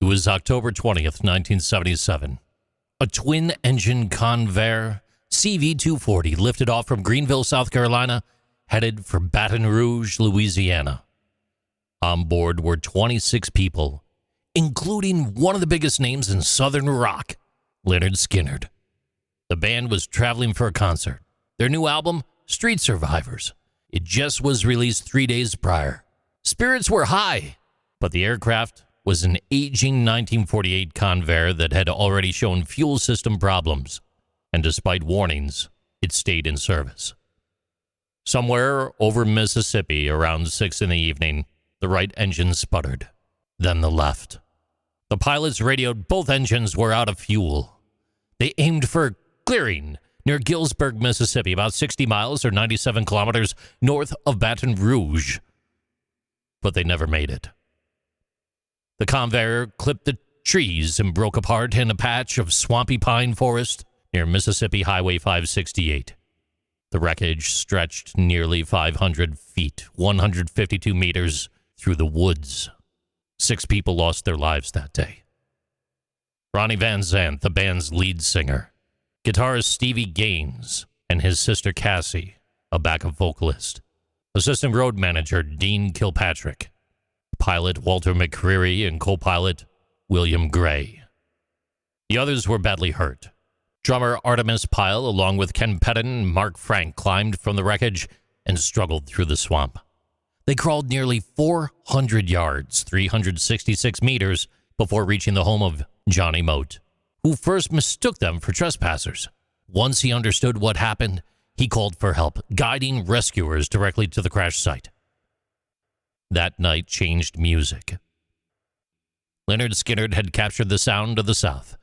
It was October 20th, 1977. A twin-engine Convair CV-240 lifted off from Greenville, South Carolina, headed for Baton Rouge, Louisiana. On board were 26 people, including one of the biggest names in Southern rock, Lynyrd Skynyrd. The band was traveling for a concert. Their new album, Street Survivors. It just was released 3 days prior. Spirits were high, but the aircraft was an aging 1948 Convair that had already shown fuel system problems, and despite warnings, it stayed in service. Somewhere over Mississippi around 6 in the evening, the right engine sputtered, then the left. The pilots radioed both engines were out of fuel. They aimed for clearing near Gillsburg, Mississippi, about 60 miles or 97 kilometers north of Baton Rouge, but they never made it. The Convair clipped the trees and broke apart in a patch of swampy pine forest near Mississippi Highway 568. The wreckage stretched nearly 500 feet, 152 meters through the woods. 6 people lost their lives that day. Ronnie Van Zant, the band's lead singer, guitarist Stevie Gaines, and his sister Cassie, a backup vocalist, assistant road manager Dean Kilpatrick, pilot Walter McCreary, and co-pilot William Gray. The others were badly hurt. Drummer Artemis Pyle, along with Ken Pettin and Mark Frank, climbed from the wreckage and struggled through the swamp. They crawled nearly 400 yards, 366 meters, before reaching the home of Johnny Mote, who first mistook them for trespassers. Once he understood what happened, he called for help, guiding rescuers directly to the crash site. That night changed music. Lynyrd Skynyrd had captured the sound of the South.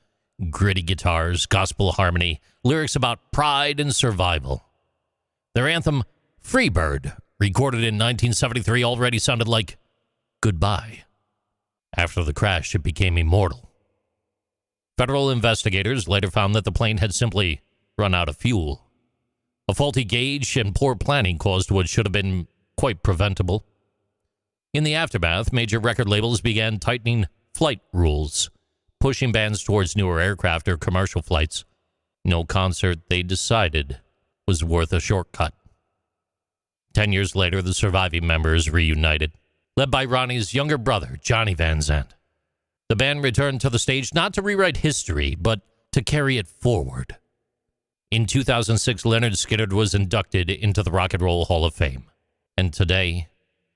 Gritty guitars, gospel harmony, lyrics about pride and survival. Their anthem, Freebird, recorded in 1973, already sounded like goodbye. After the crash, it became immortal. Federal investigators later found that the plane had simply run out of fuel. A faulty gauge and poor planning caused what should have been quite preventable. In the aftermath, major record labels began tightening flight rules, pushing bands towards newer aircraft or commercial flights. No concert, they decided, was worth a shortcut. 10 years later, the surviving members reunited, led by Ronnie's younger brother, Johnny Van Zant. The band returned to the stage not to rewrite history, but to carry it forward. In 2006, Lynyrd Skynyrd was inducted into the Rock and Roll Hall of Fame. And today,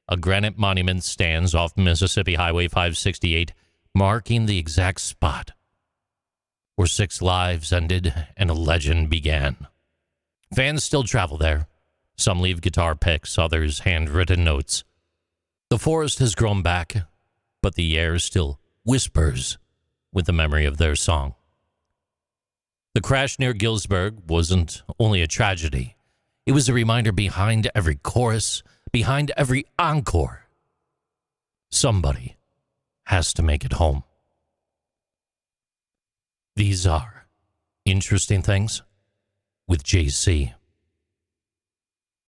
a granite monument stands off Mississippi Highway 568, marking the exact spot where 6 lives ended and a legend began. Fans still travel there. Some leave guitar picks, others handwritten notes. The forest has grown back, but the air still whispers with the memory of their song. The crash near Gillsburg wasn't only a tragedy. It was a reminder behind every chorus, behind every encore. Somebody has to make it home. These are Interesting Things with JC.